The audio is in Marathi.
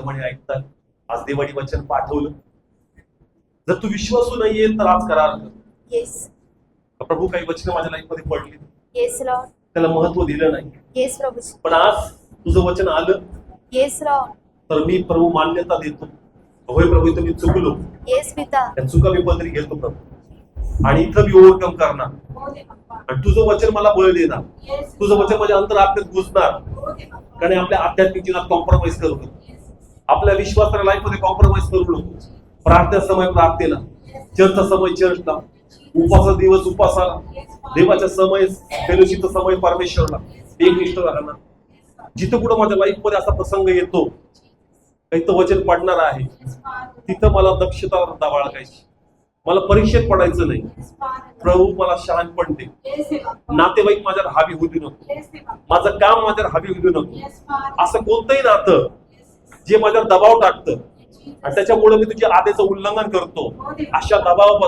म्हणे ऐकतात. आज देवाने वचन पाठवलं. जर तू विश्वासू नाहीये तर आज करार कर. Yes. प्रभू काही वचन माझ्या लाईफ मध्ये पडली, Yes, Lord. त्याला महत्व दिलं नाही, Yes, प्रभू. पण आज तुझं वचन आलं Yes, Lord. तर मी प्रभू मान्यता देतो. होय प्रभू, इथं मी चुकलो, Yes, पिता. त्या चुका मी पदरी घेतो प्रभू, आणि इथं मी ओव्हरकम करणार. आणि तुझं वचन मला बळ देणार, तुझं वचन माझ्या अंतरात्म्यात घुसणार. कारण आपल्या आध्यात्मिक जीवनात कॉम्प्रोमाइज करू नको, आपल्या विश्वासाच्या लाईफ मध्ये कॉम्प्रोमाइज करू नको. प्रार्थना समय प्रार्थनेला, चर्चचा समय चर्चला, उपासाचा दिवस उपासाला, देवाच्या समय फेलोशिपचा समय परमेश्वरला एकनिष्ठ राहणार. जिथं कुठं माझ्या लाईफ मध्ये असा प्रसंग येतो, काही तर वचन पडणार आहे, तिथं मला दक्षता बाळगायची, मला परीक्षेत पडायचं नाही. प्रभू मला शहाणपण दे. नातेवाईक माझ्यावर हावी होऊ देऊ नको, माझं काम माझ्यावर हावी होऊ देऊ नको. असं कोणतंही नातं जे माझ्यावर दबाव टाकतं आणि त्याच्यामुळे मी तुझ्या आदेशाचं उल्लंघन करतो, अशा दबाव